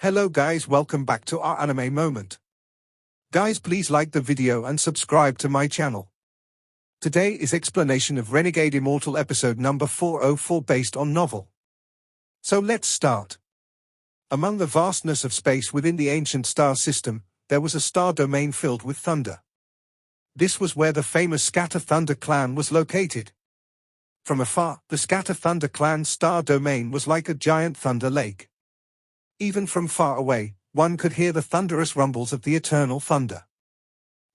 Hello guys, welcome back to our anime moment. Guys, please like the video and subscribe to my channel. Today is explanation of Renegade Immortal episode number 404 based on novel. So let's start. Among the vastness of space within the ancient star system, there was a star domain filled with thunder. This was where the famous Scatter Thunder clan was located. From afar, the Scatter Thunder clan's star domain was like a giant thunder lake. Even from far away, one could hear the thunderous rumbles of the eternal thunder.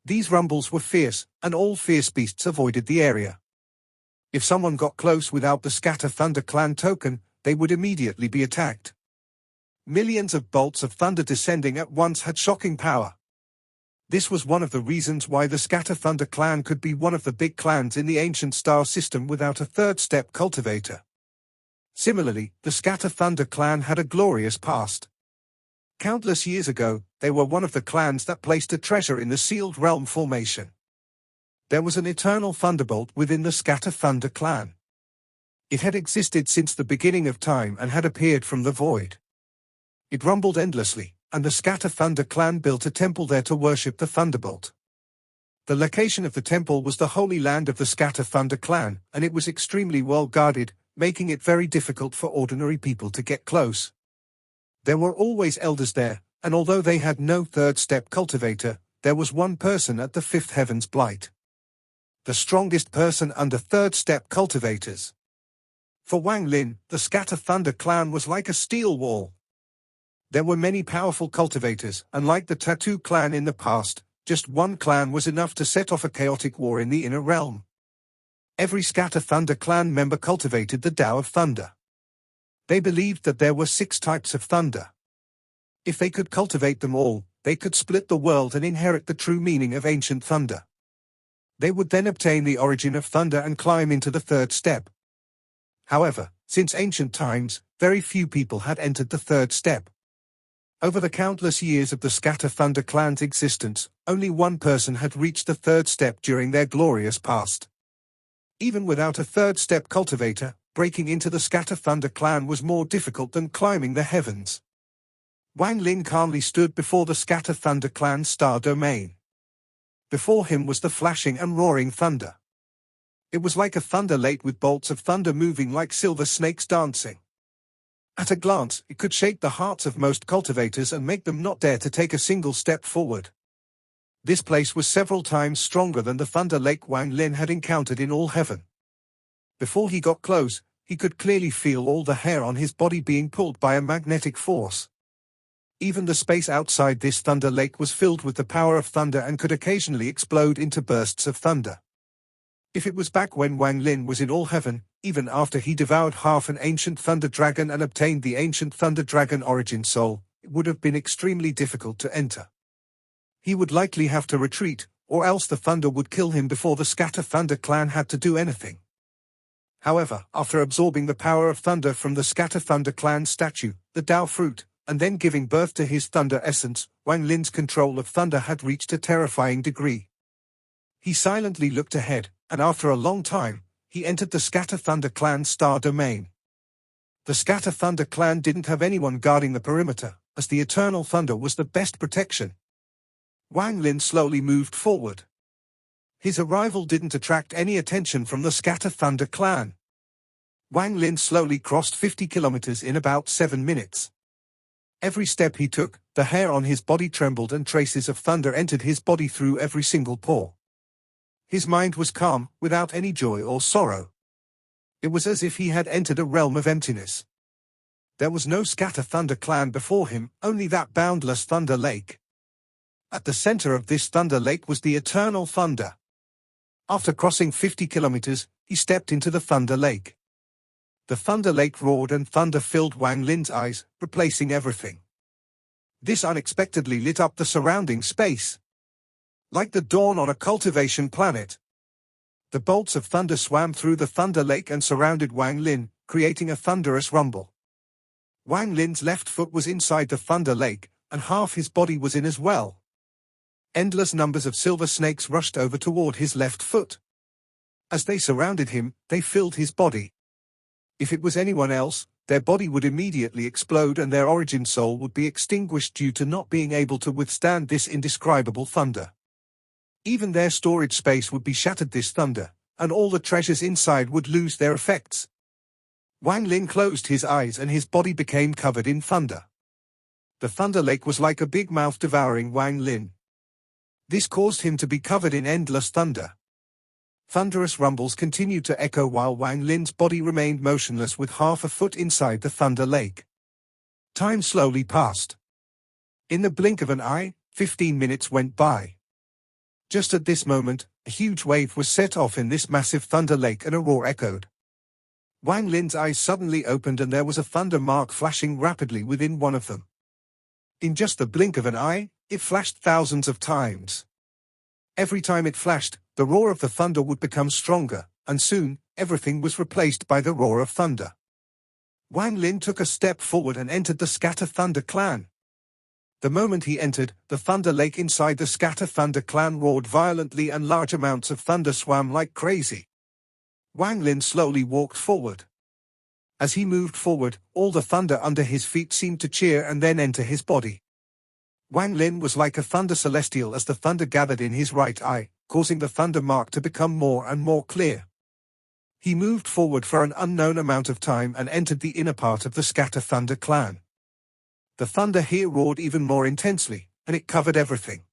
These rumbles were fierce, and all fierce beasts avoided the area. If someone got close without the Scatter Thunder clan token, they would immediately be attacked. Millions of bolts of thunder descending at once had shocking power. This was one of the reasons why the Scatter Thunder clan could be one of the big clans in the ancient star system without a third-step cultivator. Similarly, the Scatter Thunder clan had a glorious past. Countless years ago, they were one of the clans that placed a treasure in the Sealed Realm formation. There was an eternal thunderbolt within the Scatter Thunder clan. It had existed since the beginning of time and had appeared from the void. It rumbled endlessly, and the Scatter Thunder clan built a temple there to worship the thunderbolt. The location of the temple was the holy land of the Scatter Thunder clan, and it was extremely well guarded, making it very difficult for ordinary people to get close. There were always elders there, and although they had no third-step cultivator, there was one person at the fifth heaven's blight. The strongest person under third-step cultivators. For Wang Lin, the Scatter Thunder clan was like a steel wall. There were many powerful cultivators, and like the Tattoo clan in the past, just one clan was enough to set off a chaotic war in the inner realm. Every Scatter Thunder clan member cultivated the Tao of Thunder. They believed that there were 6 types of thunder. If they could cultivate them all, they could split the world and inherit the true meaning of ancient thunder. They would then obtain the origin of thunder and climb into the third step. However, since ancient times, very few people had entered the third step. Over the countless years of the Scatter Thunder clan's existence, only one person had reached the third step during their glorious past. Even without a third-step cultivator, breaking into the Scatter Thunder clan was more difficult than climbing the heavens. Wang Lin calmly stood before the Scatter Thunder clan's star domain. Before him was the flashing and roaring thunder. It was like a thunder lake with bolts of thunder moving like silver snakes dancing. At a glance, it could shake the hearts of most cultivators and make them not dare to take a single step forward. This place was several times stronger than the thunder lake Wang Lin had encountered in all heaven. Before he got close, he could clearly feel all the hair on his body being pulled by a magnetic force. Even the space outside this thunder lake was filled with the power of thunder and could occasionally explode into bursts of thunder. If it was back when Wang Lin was in all heaven, even after he devoured half an ancient thunder dragon and obtained the ancient thunder dragon origin soul, it would have been extremely difficult to enter. He would likely have to retreat, or else the thunder would kill him before the Scatter Thunder clan had to do anything. However, after absorbing the power of thunder from the Scatter Thunder clan statue, the Tao fruit, and then giving birth to his thunder essence, Wang Lin's control of thunder had reached a terrifying degree. He silently looked ahead, and after a long time, he entered the Scatter Thunder clan's star domain. The Scatter Thunder clan didn't have anyone guarding the perimeter, as the eternal thunder was the best protection. Wang Lin slowly moved forward. His arrival didn't attract any attention from the Scatter Thunder clan. Wang Lin slowly crossed 50 kilometers in about 7 minutes. Every step he took, the hair on his body trembled and traces of thunder entered his body through every single pore. His mind was calm, without any joy or sorrow. It was as if he had entered a realm of emptiness. There was no Scatter Thunder clan before him, only that boundless thunder lake. At the center of this thunder lake was the eternal thunder. After crossing 50 kilometers, he stepped into the thunder lake. The thunder lake roared and thunder filled Wang Lin's eyes, replacing everything. This unexpectedly lit up the surrounding space. Like the dawn on a cultivation planet. The bolts of thunder swam through the thunder lake and surrounded Wang Lin, creating a thunderous rumble. Wang Lin's left foot was inside the thunder lake, and half his body was in as well. Endless numbers of silver snakes rushed over toward his left foot. As they surrounded him, they filled his body. If it was anyone else, their body would immediately explode and their origin soul would be extinguished due to not being able to withstand this indescribable thunder. Even their storage space would be shattered this thunder, and all the treasures inside would lose their effects. Wang Lin closed his eyes and his body became covered in thunder. The Thunder Lake was like a big mouth devouring Wang Lin. This caused him to be covered in endless thunder. Thunderous rumbles continued to echo while Wang Lin's body remained motionless with half a foot inside the Thunder Lake. Time slowly passed. In the blink of an eye, 15 minutes went by. Just at this moment, a huge wave was set off in this massive Thunder Lake and a roar echoed. Wang Lin's eyes suddenly opened and there was a thunder mark flashing rapidly within one of them. In just the blink of an eye, it flashed thousands of times. Every time it flashed, the roar of the thunder would become stronger, and soon, everything was replaced by the roar of thunder. Wang Lin took a step forward and entered the Scatter Thunder clan. The moment he entered, the Thunder Lake inside the Scatter Thunder clan roared violently and large amounts of thunder swam like crazy. Wang Lin slowly walked forward. As he moved forward, all the thunder under his feet seemed to cheer and then enter his body. Wang Lin was like a thunder celestial as the thunder gathered in his right eye, causing the thunder mark to become more and more clear. He moved forward for an unknown amount of time and entered the inner part of the Scatter Thunder clan. The thunder here roared even more intensely, and it covered everything.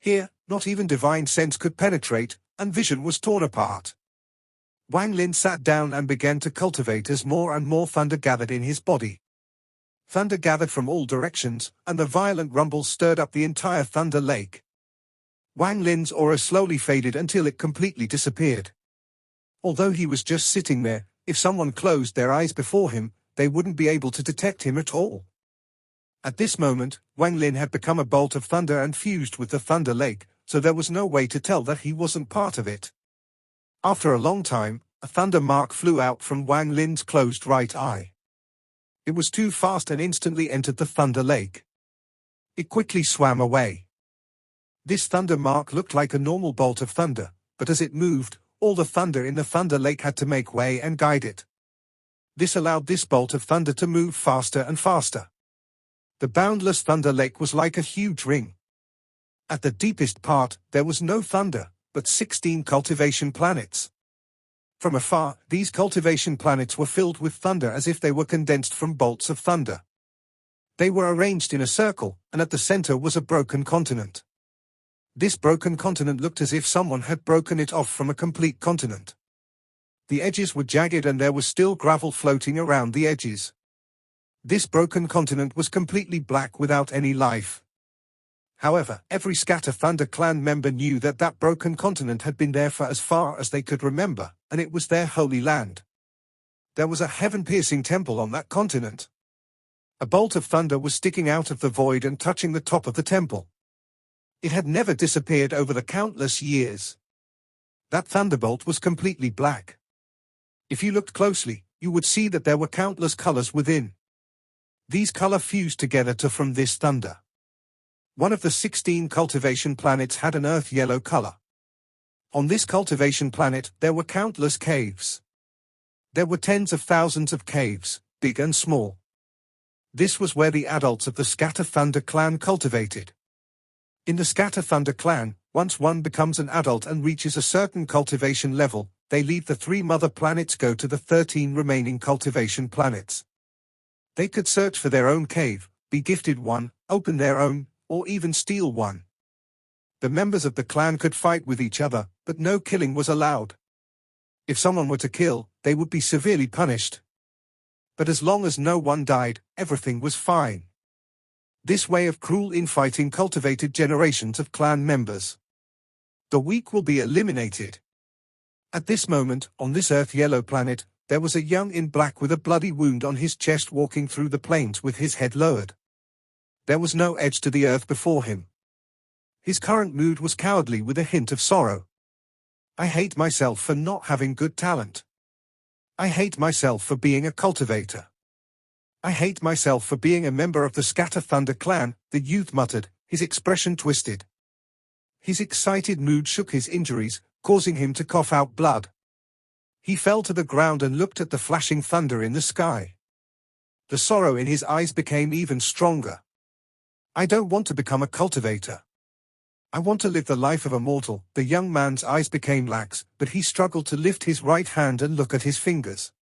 Here, not even divine sense could penetrate, and vision was torn apart. Wang Lin sat down and began to cultivate as more and more thunder gathered in his body. Thunder gathered from all directions, and the violent rumbles stirred up the entire Thunder Lake. Wang Lin's aura slowly faded until it completely disappeared. Although he was just sitting there, if someone closed their eyes before him, they wouldn't be able to detect him at all. At this moment, Wang Lin had become a bolt of thunder and fused with the Thunder Lake, so there was no way to tell that he wasn't part of it. After a long time, a thunder mark flew out from Wang Lin's closed right eye. It was too fast and instantly entered the Thunder Lake. It quickly swam away. This thunder mark looked like a normal bolt of thunder, but as it moved, all the thunder in the Thunder Lake had to make way and guide it. This allowed this bolt of thunder to move faster and faster. The boundless Thunder Lake was like a huge ring. At the deepest part, there was no thunder, but 16 cultivation planets. From afar, these cultivation planets were filled with thunder as if they were condensed from bolts of thunder. They were arranged in a circle, and at the center was a broken continent. This broken continent looked as if someone had broken it off from a complete continent. The edges were jagged and there was still gravel floating around the edges. This broken continent was completely black without any life. However, every Scatter Thunder clan member knew that that broken continent had been there for as far as they could remember, and it was their holy land. There was a heaven-piercing temple on that continent. A bolt of thunder was sticking out of the void and touching the top of the temple. It had never disappeared over the countless years. That thunderbolt was completely black. If you looked closely, you would see that there were countless colors within. These colors fused together to form this thunder. One of the 16 cultivation planets had an earth yellow color. On this cultivation planet, there were countless caves. There were tens of thousands of caves, big and small. This was where the adults of the Scatter Thunder clan cultivated. In the Scatter Thunder clan, once one becomes an adult and reaches a certain cultivation level, they leave the 3 mother planets, go to the 13 remaining cultivation planets. They could search for their own cave, be gifted one, open their own, or even steal one. The members of the clan could fight with each other, but no killing was allowed. If someone were to kill, they would be severely punished. But as long as no one died, everything was fine. This way of cruel infighting cultivated generations of clan members. The weak will be eliminated. At this moment, on this Earth Yellow planet, there was a young in black with a bloody wound on his chest walking through the plains with his head lowered. There was no edge to the earth before him. His current mood was cowardly with a hint of sorrow. I hate myself for not having good talent. I hate myself for being a cultivator. I hate myself for being a member of the Scatter Thunder clan, the youth muttered, his expression twisted. His excited mood shook his injuries, causing him to cough out blood. He fell to the ground and looked at the flashing thunder in the sky. The sorrow in his eyes became even stronger. I don't want to become a cultivator. I want to live the life of a mortal. The young man's eyes became lax, but he struggled to lift his right hand and look at his fingers.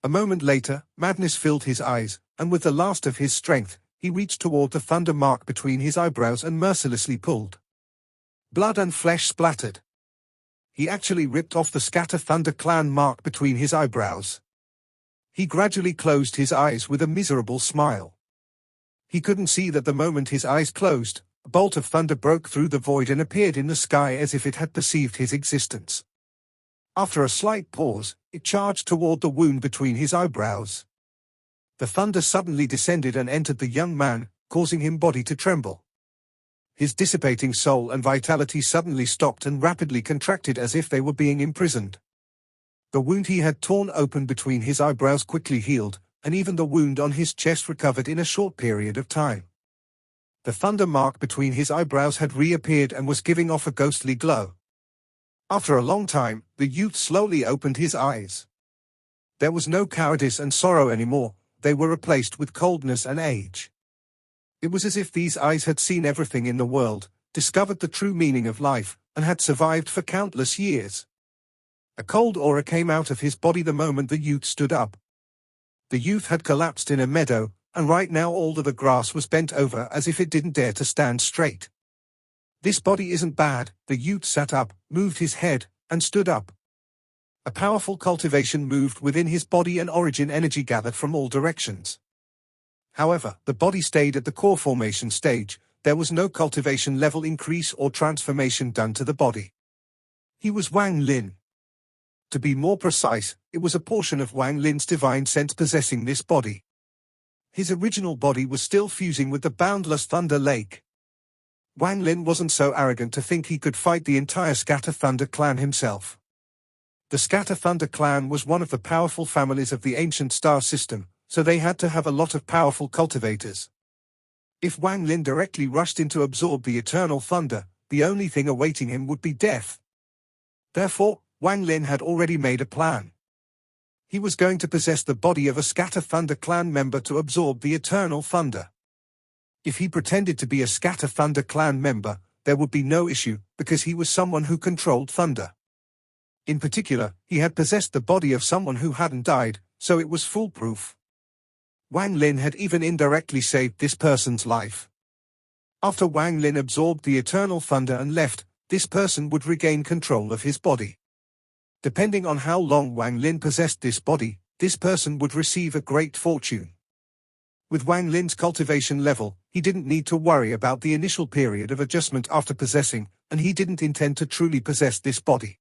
A moment later, madness filled his eyes, and with the last of his strength, he reached toward the thunder mark between his eyebrows and mercilessly pulled. Blood and flesh splattered. He actually ripped off the Scatter Thunder Clan mark between his eyebrows. He gradually closed his eyes with a miserable smile. He couldn't see that the moment his eyes closed, a bolt of thunder broke through the void and appeared in the sky as if it had perceived his existence. After a slight pause, it charged toward the wound between his eyebrows. The thunder suddenly descended and entered the young man, causing his body to tremble. His dissipating soul and vitality suddenly stopped and rapidly contracted as if they were being imprisoned. The wound he had torn open between his eyebrows quickly healed, and even the wound on his chest recovered in a short period of time. The thunder mark between his eyebrows had reappeared and was giving off a ghostly glow. After a long time, the youth slowly opened his eyes. There was no cowardice and sorrow anymore, they were replaced with coldness and age. It was as if these eyes had seen everything in the world, discovered the true meaning of life, and had survived for countless years. A cold aura came out of his body the moment the youth stood up. The youth had collapsed in a meadow, and right now all of the grass was bent over as if it didn't dare to stand straight. This body isn't bad. The youth sat up, moved his head, and stood up. A powerful cultivation moved within his body and origin energy gathered from all directions. However, the body stayed at the core formation stage. There was no cultivation level increase or transformation done to the body. He was Wang Lin. To be more precise, it was a portion of Wang Lin's divine sense possessing this body. His original body was still fusing with the boundless Thunder Lake. Wang Lin wasn't so arrogant to think he could fight the entire Scatter Thunder clan himself. The Scatter Thunder clan was one of the powerful families of the ancient star system, so they had to have a lot of powerful cultivators. If Wang Lin directly rushed in to absorb the eternal thunder, the only thing awaiting him would be death. Therefore, Wang Lin had already made a plan. He was going to possess the body of a Scatter Thunder clan member to absorb the eternal thunder. If he pretended to be a Scatter Thunder clan member, there would be no issue, because he was someone who controlled thunder. In particular, he had possessed the body of someone who hadn't died, so it was foolproof. Wang Lin had even indirectly saved this person's life. After Wang Lin absorbed the eternal thunder and left, this person would regain control of his body. Depending on how long Wang Lin possessed this body, this person would receive a great fortune. With Wang Lin's cultivation level, he didn't need to worry about the initial period of adjustment after possessing, and he didn't intend to truly possess this body.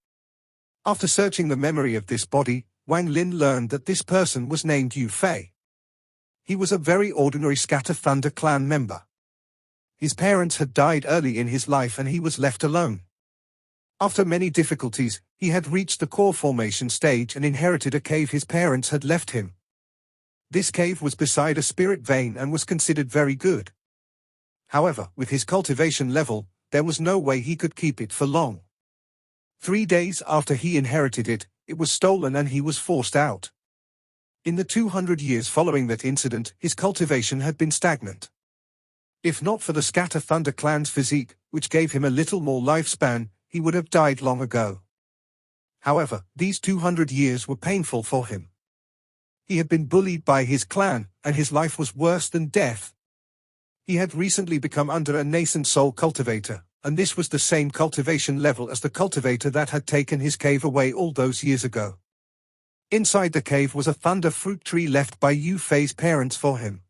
After searching the memory of this body, Wang Lin learned that this person was named Yu Fei. He was a very ordinary Scatter Thunder clan member. His parents had died early in his life and he was left alone. After many difficulties, he had reached the core formation stage and inherited a cave his parents had left him. This cave was beside a spirit vein and was considered very good. However, with his cultivation level, there was no way he could keep it for long. 3 days after he inherited it, it was stolen and he was forced out. In the 200 years following that incident, his cultivation had been stagnant. If not for the Scatter Thunder clan's physique, which gave him a little more lifespan, he would have died long ago. However, these 200 years were painful for him. He had been bullied by his clan, and his life was worse than death. He had recently become under a nascent soul cultivator, and this was the same cultivation level as the cultivator that had taken his cave away all those years ago. Inside the cave was a thunder fruit tree left by Yu Fei's parents for him.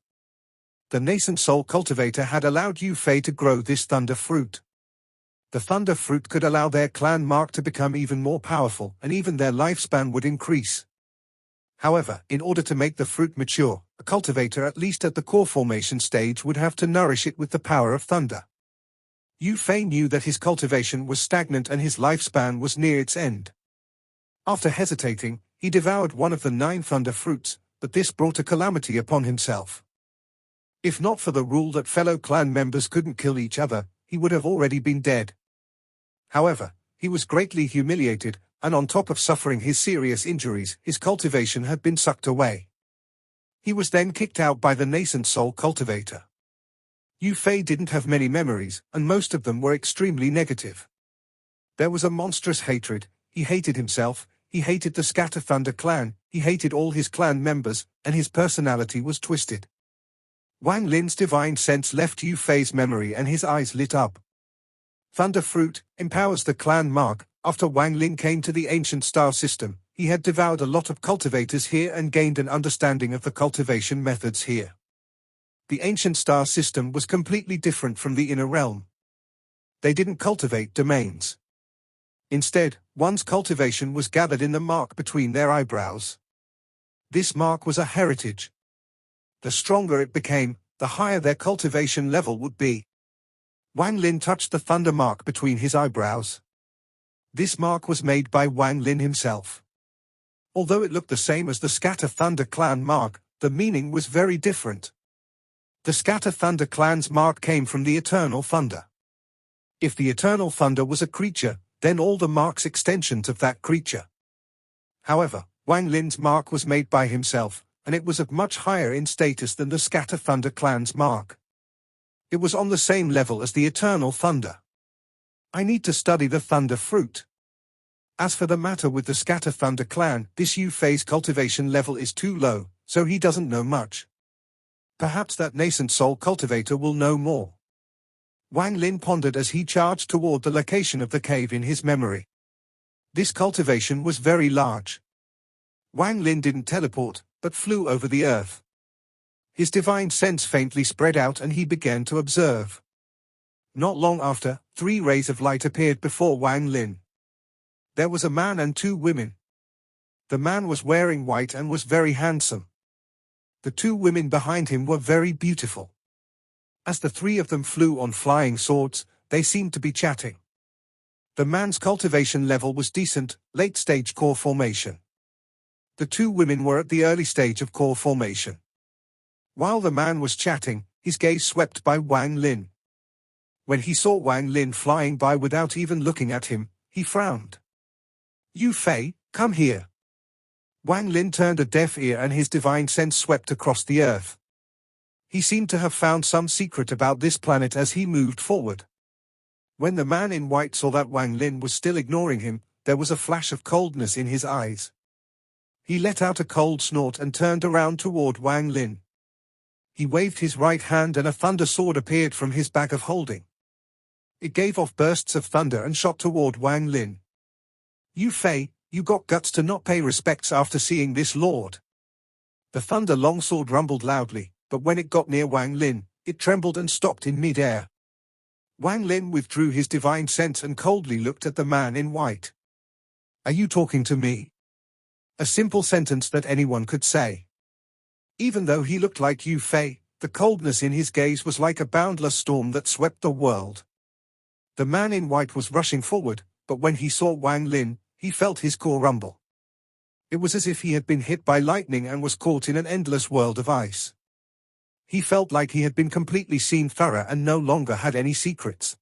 The nascent soul cultivator had allowed Yu Fei to grow this thunder fruit. The thunder fruit could allow their clan mark to become even more powerful, and even their lifespan would increase. However, in order to make the fruit mature, a cultivator at least at the core formation stage would have to nourish it with the power of thunder. Yu Fei knew that his cultivation was stagnant and his lifespan was near its end. After hesitating, he devoured one of the 9 thunder fruits, but this brought a calamity upon himself. If not for the rule that fellow clan members couldn't kill each other, he would have already been dead. However, he was greatly humiliated, and on top of suffering his serious injuries, his cultivation had been sucked away. He was then kicked out by the nascent soul cultivator. Yu Fei didn't have many memories, and most of them were extremely negative. There was a monstrous hatred. He hated himself, he hated the Scatter Thunder clan, he hated all his clan members, and his personality was twisted. Wang Lin's divine sense left Yu Fei's memory and his eyes lit up. Thunder Fruit empowers the clan mark. After Wang Lin came to the ancient star system, he had devoured a lot of cultivators here and gained an understanding of the cultivation methods here. The ancient star system was completely different from the inner realm. They didn't cultivate domains. Instead, one's cultivation was gathered in the mark between their eyebrows. This mark was a heritage. The stronger it became, the higher their cultivation level would be. Wang Lin touched the thunder mark between his eyebrows. This mark was made by Wang Lin himself. Although it looked the same as the Scatter Thunder clan mark, the meaning was very different. The Scatter Thunder clan's mark came from the Eternal Thunder. If the Eternal Thunder was a creature, then all the mark's extensions of that creature. However, Wang Lin's mark was made by himself, and it was of much higher in status than the Scatter Thunder clan's mark. It was on the same level as the Eternal Thunder. I need to study the Thunder Fruit. As for the matter with the Scatter Thunder clan, this Yu Fei's cultivation level is too low, so he doesn't know much. Perhaps that nascent soul cultivator will know more. Wang Lin pondered as he charged toward the location of the cave in his memory. This cultivation was very large. Wang Lin didn't teleport, but flew over the earth. His divine sense faintly spread out and he began to observe. Not long after, 3 rays of light appeared before Wang Lin. There was a man and 2 women. The man was wearing white and was very handsome. The 2 women behind him were very beautiful. As the 3 of them flew on flying swords, they seemed to be chatting. The man's cultivation level was decent, late-stage core formation. The 2 women were at the early stage of core formation. While the man was chatting, his gaze swept by Wang Lin. When he saw Wang Lin flying by without even looking at him, he frowned. "Yu Fei, come here." Wang Lin turned a deaf ear and his divine sense swept across the earth. He seemed to have found some secret about this planet as he moved forward. When the man in white saw that Wang Lin was still ignoring him, there was a flash of coldness in his eyes. He let out a cold snort and turned around toward Wang Lin. He waved his right hand and a thunder sword appeared from his bag of holding. It gave off bursts of thunder and shot toward Wang Lin. "Yu Fei, you got guts to not pay respects after seeing this lord." The thunder longsword rumbled loudly, but when it got near Wang Lin, it trembled and stopped in mid-air. Wang Lin withdrew his divine sense and coldly looked at the man in white. "Are you talking to me?" A simple sentence that anyone could say. Even though he looked like Yu Fei, the coldness in his gaze was like a boundless storm that swept the world. The man in white was rushing forward, but when he saw Wang Lin, he felt his core rumble. It was as if he had been hit by lightning and was caught in an endless world of ice. He felt like he had been completely seen through and no longer had any secrets.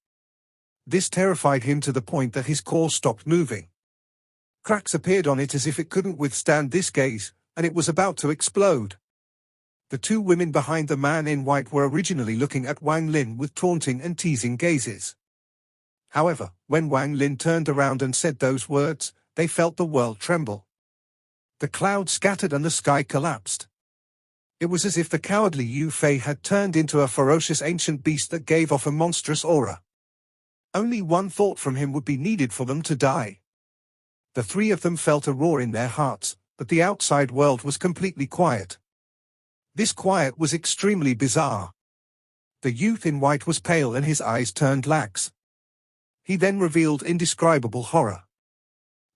This terrified him to the point that his core stopped moving. Cracks appeared on it as if it couldn't withstand this gaze, and it was about to explode. The 2 women behind the man in white were originally looking at Wang Lin with taunting and teasing gazes. However, when Wang Lin turned around and said those words, they felt the world tremble. The clouds scattered and the sky collapsed. It was as if the cowardly Yu Fei had turned into a ferocious ancient beast that gave off a monstrous aura. Only one thought from him would be needed for them to die. The 3 of them felt a roar in their hearts, but the outside world was completely quiet. This quiet was extremely bizarre. The youth in white was pale and his eyes turned lax. He then revealed indescribable horror.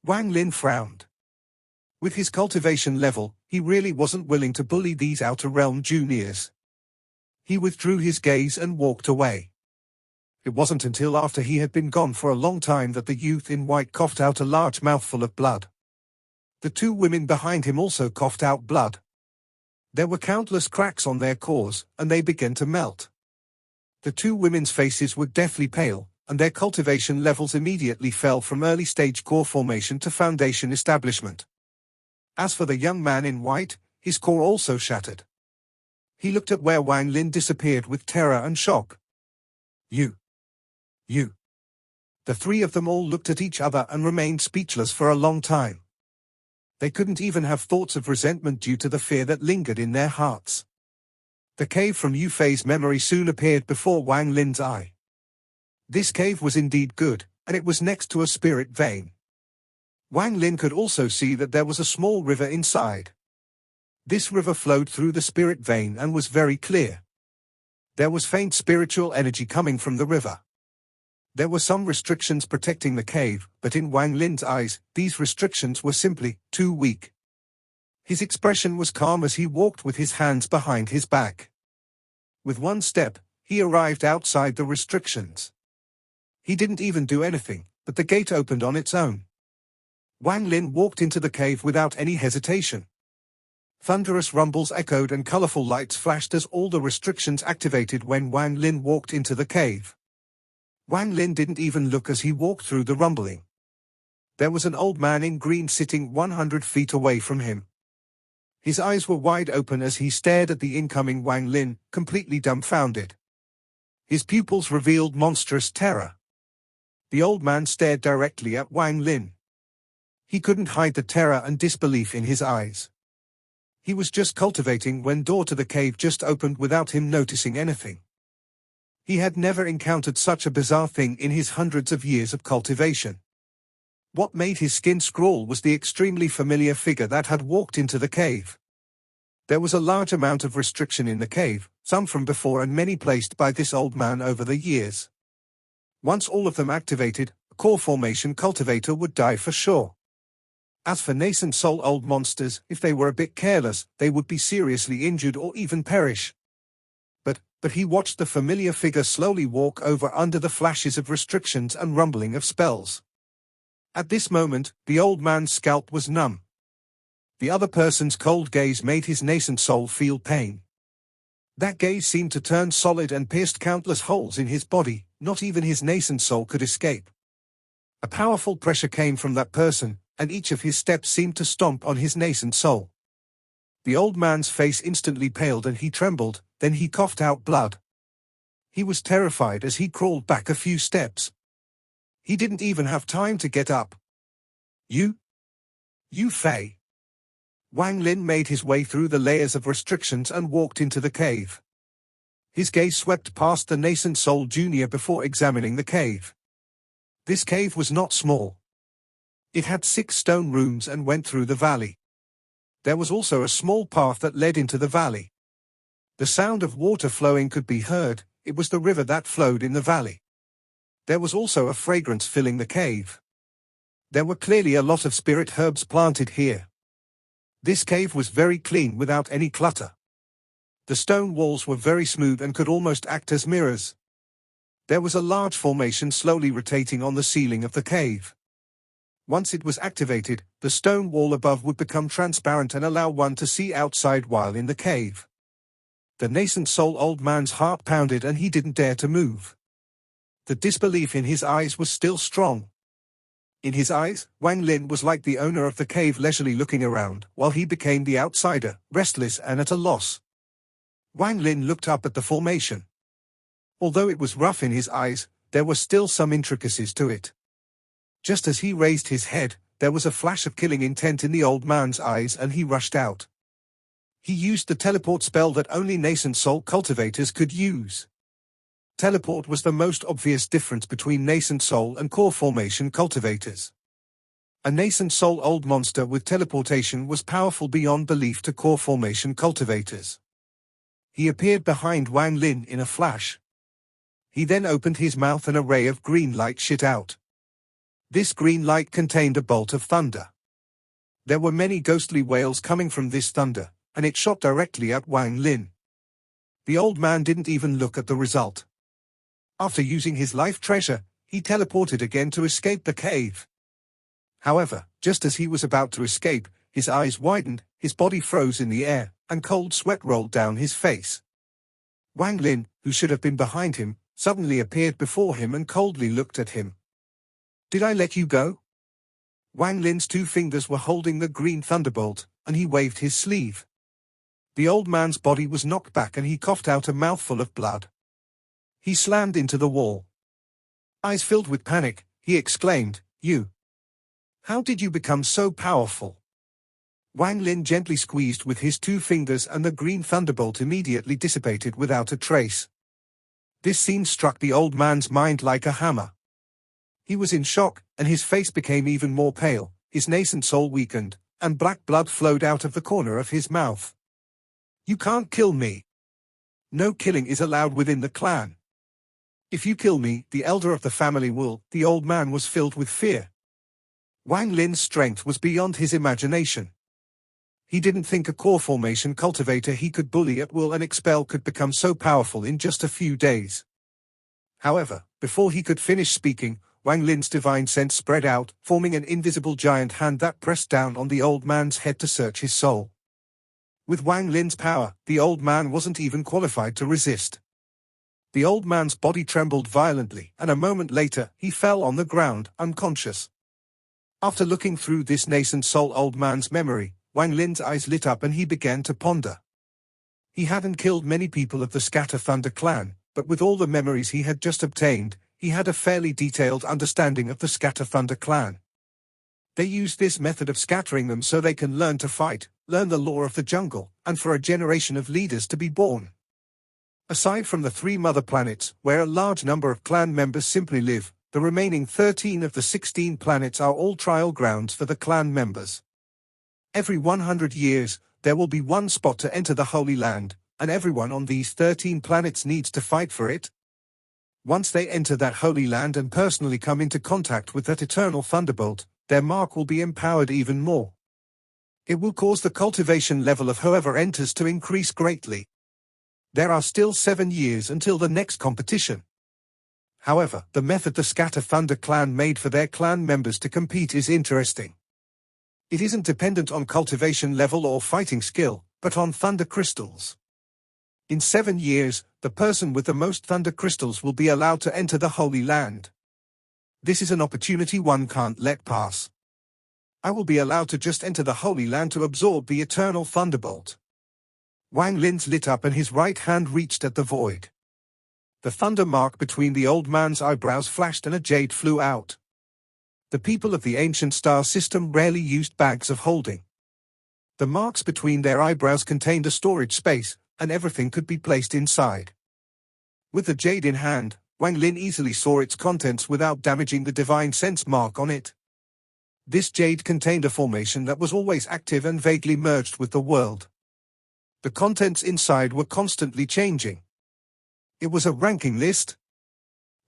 Wang Lin frowned. With his cultivation level, he really wasn't willing to bully these Outer Realm juniors. He withdrew his gaze and walked away. It wasn't until after he had been gone for a long time that the youth in white coughed out a large mouthful of blood. The 2 women behind him also coughed out blood. There were countless cracks on their cores, and they began to melt. The 2 women's faces were deathly pale, and their cultivation levels immediately fell from early-stage core formation to foundation establishment. As for the young man in white, his core also shattered. He looked at where Wang Lin disappeared with terror and shock. You. The three of them all looked at each other and remained speechless for a long time. They couldn't even have thoughts of resentment due to the fear that lingered in their hearts. The cave from Yu Fei's memory soon appeared before Wang Lin's eye. This cave was indeed good, and it was next to a spirit vein. Wang Lin could also see that there was a small river inside. This river flowed through the spirit vein and was very clear. There was faint spiritual energy coming from the river. There were some restrictions protecting the cave, but in Wang Lin's eyes, these restrictions were simply too weak. His expression was calm as he walked with his hands behind his back. With one step, he arrived outside the restrictions. He didn't even do anything, but the gate opened on its own. Wang Lin walked into the cave without any hesitation. Thunderous rumbles echoed and colorful lights flashed as all the restrictions activated when Wang Lin walked into the cave. Wang Lin didn't even look as he walked through the rumbling. There was an old man in green sitting 100 feet away from him. His eyes were wide open as he stared at the incoming Wang Lin, completely dumbfounded. His pupils revealed monstrous terror. The old man stared directly at Wang Lin. He couldn't hide the terror and disbelief in his eyes. He was just cultivating when door to the cave just opened without him noticing anything. He had never encountered such a bizarre thing in his hundreds of years of cultivation. What made his skin crawl was the extremely familiar figure that had walked into the cave. There was a large amount of restriction in the cave, some from before and many placed by this old man over the years. Once all of them activated, a core formation cultivator would die for sure. As for nascent soul old monsters, if they were a bit careless, they would be seriously injured or even perish. But he watched the familiar figure slowly walk over under the flashes of restrictions and rumbling of spells. At this moment, the old man's scalp was numb. The other person's cold gaze made his nascent soul feel pain. That gaze seemed to turn solid and pierced countless holes in his body, not even his nascent soul could escape. A powerful pressure came from that person, and each of his steps seemed to stomp on his nascent soul. The old man's face instantly paled and he trembled, then he coughed out blood. He was terrified as he crawled back a few steps. He didn't even have time to get up. You Fei. Wang Lin made his way through the layers of restrictions and walked into the cave. His gaze swept past the nascent soul junior before examining the cave. This cave was not small. It had 6 stone rooms and went through the valley. There was also a small path that led into the valley. The sound of water flowing could be heard. It was the river that flowed in the valley. There was also a fragrance filling the cave. There were clearly a lot of spirit herbs planted here. This cave was very clean without any clutter. The stone walls were very smooth and could almost act as mirrors. There was a large formation slowly rotating on the ceiling of the cave. Once it was activated, the stone wall above would become transparent and allow one to see outside while in the cave. The nascent soul old man's heart pounded and he didn't dare to move. The disbelief in his eyes was still strong. In his eyes, Wang Lin was like the owner of the cave leisurely looking around, while he became the outsider, restless and at a loss. Wang Lin looked up at the formation. Although it was rough in his eyes, there were still some intricacies to it. Just as he raised his head, there was a flash of killing intent in the old man's eyes and he rushed out. He used the teleport spell that only nascent soul cultivators could use. Teleport was the most obvious difference between nascent soul and core formation cultivators. A nascent soul old monster with teleportation was powerful beyond belief to core formation cultivators. He appeared behind Wang Lin in a flash. He then opened his mouth and a ray of green light shot out. This green light contained a bolt of thunder. There were many ghostly wails coming from this thunder, and it shot directly at Wang Lin. The old man didn't even look at the result. After using his life treasure, he teleported again to escape the cave. However, just as he was about to escape, his eyes widened, his body froze in the air, and cold sweat rolled down his face. Wang Lin, who should have been behind him, suddenly appeared before him and coldly looked at him. "Did I let you go?" Wang Lin's 2 fingers were holding the green thunderbolt, and he waved his sleeve. The old man's body was knocked back and he coughed out a mouthful of blood. He slammed into the wall. Eyes filled with panic, he exclaimed, "You! How did you become so powerful?" Wang Lin gently squeezed with his 2 fingers and the green thunderbolt immediately dissipated without a trace. This scene struck the old man's mind like a hammer. He was in shock, and his face became even more pale, his nascent soul weakened, and black blood flowed out of the corner of his mouth. "You can't kill me. No killing is allowed within the clan. If you kill me, the elder of the family will." The old man was filled with fear. Wang Lin's strength was beyond his imagination. He didn't think a core formation cultivator he could bully at will and expel could become so powerful in just a few days. However, before he could finish speaking, Wang Lin's divine sense spread out, forming an invisible giant hand that pressed down on the old man's head to search his soul. With Wang Lin's power, the old man wasn't even qualified to resist. The old man's body trembled violently, and a moment later, he fell on the ground, unconscious. After looking through this nascent soul old man's memory, Wang Lin's eyes lit up and he began to ponder. He hadn't killed many people of the Scatter Thunder clan, but with all the memories he had just obtained, he had a fairly detailed understanding of the Scatter Thunder clan. They used this method of scattering them so they can learn to fight, learn the law of the jungle, and for a generation of leaders to be born. Aside from the 3 mother planets, where a large number of clan members simply live, the remaining 13 of the 16 planets are all trial grounds for the clan members. Every 100 years, there will be one spot to enter the Holy Land, and everyone on these 13 planets needs to fight for it. Once they enter that Holy Land and personally come into contact with that eternal thunderbolt, their mark will be empowered even more. It will cause the cultivation level of whoever enters to increase greatly. There are still 7 years until the next competition. However, the method the Scatter Thunder clan made for their clan members to compete is interesting. It isn't dependent on cultivation level or fighting skill, but on thunder crystals. In 7 years, the person with the most thunder crystals will be allowed to enter the Holy Land. This is an opportunity one can't let pass. I will be allowed to just enter the Holy Land to absorb the eternal thunderbolt. Wang Lin's lit up and his right hand reached at the void. The thunder mark between the old man's eyebrows flashed and a jade flew out. The people of the ancient star system rarely used bags of holding. The marks between their eyebrows contained a storage space, and everything could be placed inside. With the jade in hand, Wang Lin easily saw its contents without damaging the divine sense mark on it. This jade contained a formation that was always active and vaguely merged with the world. The contents inside were constantly changing. It was a ranking list.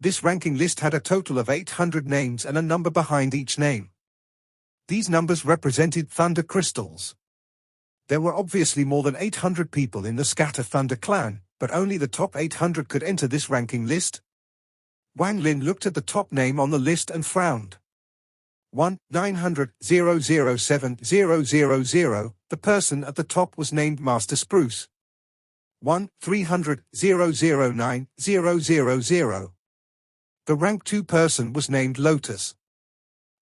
This ranking list had a total of 800 names and a number behind each name. These numbers represented thunder crystals. There were obviously more than 800 people in the Scatter Thunder clan, but only the top 800 could enter this ranking list. Wang Lin looked at the top name on the list and frowned. 1-900-007-000, the person at the top was named Master Spruce. 1-300-009-000. The rank 2 person was named Lotus.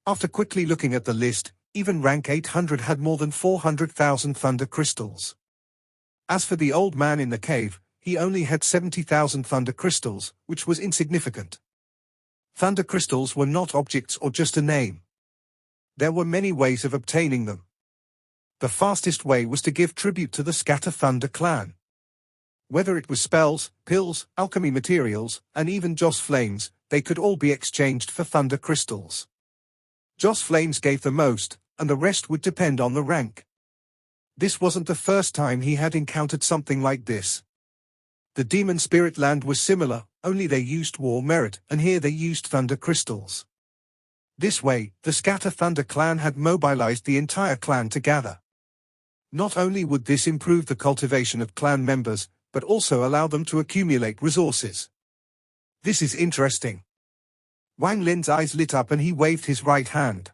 After quickly looking at the list, even rank 800 had more than 400,000 thunder crystals. As for the old man in the cave, he only had 70,000 thunder crystals, which was insignificant. Thunder crystals were not objects or just a name. There were many ways of obtaining them. The fastest way was to give tribute to the Scatter Thunder clan. Whether it was spells, pills, alchemy materials, and even Joss flames, they could all be exchanged for thunder crystals. Joss flames gave the most, and the rest would depend on the rank. This wasn't the first time he had encountered something like this. The Demon Spirit Land was similar, only they used war merit, and here they used thunder crystals. This way, the Scatter Thunder clan had mobilized the entire clan together. Not only would this improve the cultivation of clan members, but also allow them to accumulate resources. This is interesting. Wang Lin's eyes lit up and he waved his right hand.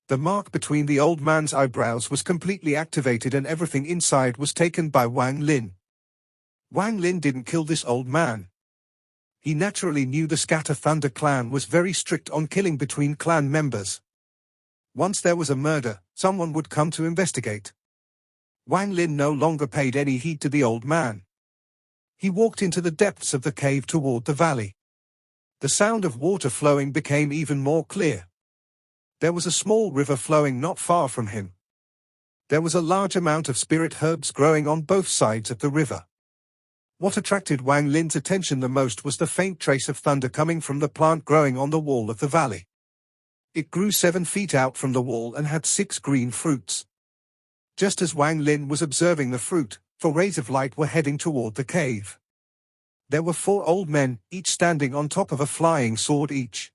The mark between the old man's eyebrows was completely activated and everything inside was taken by Wang Lin. Wang Lin didn't kill this old man. He naturally knew the Scatter Thunder clan was very strict on killing between clan members. Once there was a murder, someone would come to investigate. Wang Lin no longer paid any heed to the old man. He walked into the depths of the cave toward the valley. The sound of water flowing became even more clear. There was a small river flowing not far from him. There was a large amount of spirit herbs growing on both sides of the river. What attracted Wang Lin's attention the most was the faint trace of thunder coming from the plant growing on the wall of the valley. It grew 7 feet out from the wall and had 6 green fruits. Just as Wang Lin was observing the fruit, 4 rays of light were heading toward the cave. There were 4 old men, each standing on top of a flying sword each.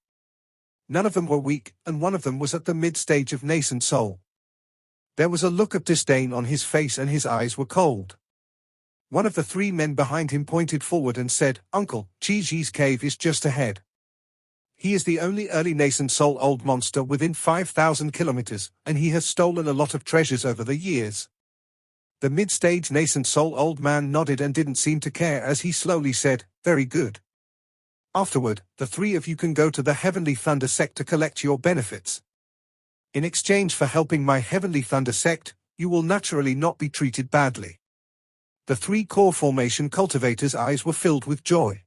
None of them were weak, and one of them was at the mid-stage of nascent soul. There was a look of disdain on his face and his eyes were cold. One of the 3 men behind him pointed forward and said, "Uncle, Chi-Ji's cave is just ahead. He is the only early nascent soul old monster within 5,000 kilometers, and he has stolen a lot of treasures over the years." The mid-stage nascent soul old man nodded and didn't seem to care as he slowly said, "Very good. Afterward, the 3 of you can go to the Heavenly Thunder Sect to collect your benefits. In exchange for helping my Heavenly Thunder Sect, you will naturally not be treated badly." The 3 core formation cultivators' eyes were filled with joy.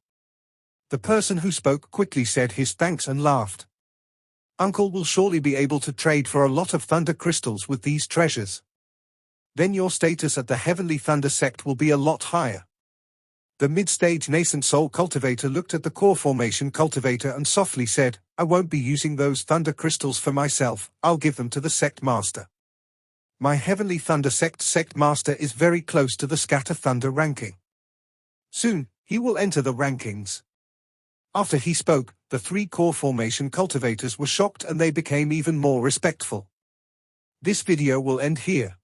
The person who spoke quickly said his thanks and laughed. "Uncle will surely be able to trade for a lot of thunder crystals with these treasures. Then your status at the Heavenly Thunder Sect will be a lot higher." The mid-stage nascent soul cultivator looked at the core formation cultivator and softly said, "I won't be using those thunder crystals for myself, I'll give them to the sect master. My Heavenly Thunder Sect master is very close to the Scatter Thunder ranking. Soon, he will enter the rankings." After he spoke, the 3 core formation cultivators were shocked and they became even more respectful. This video will end here.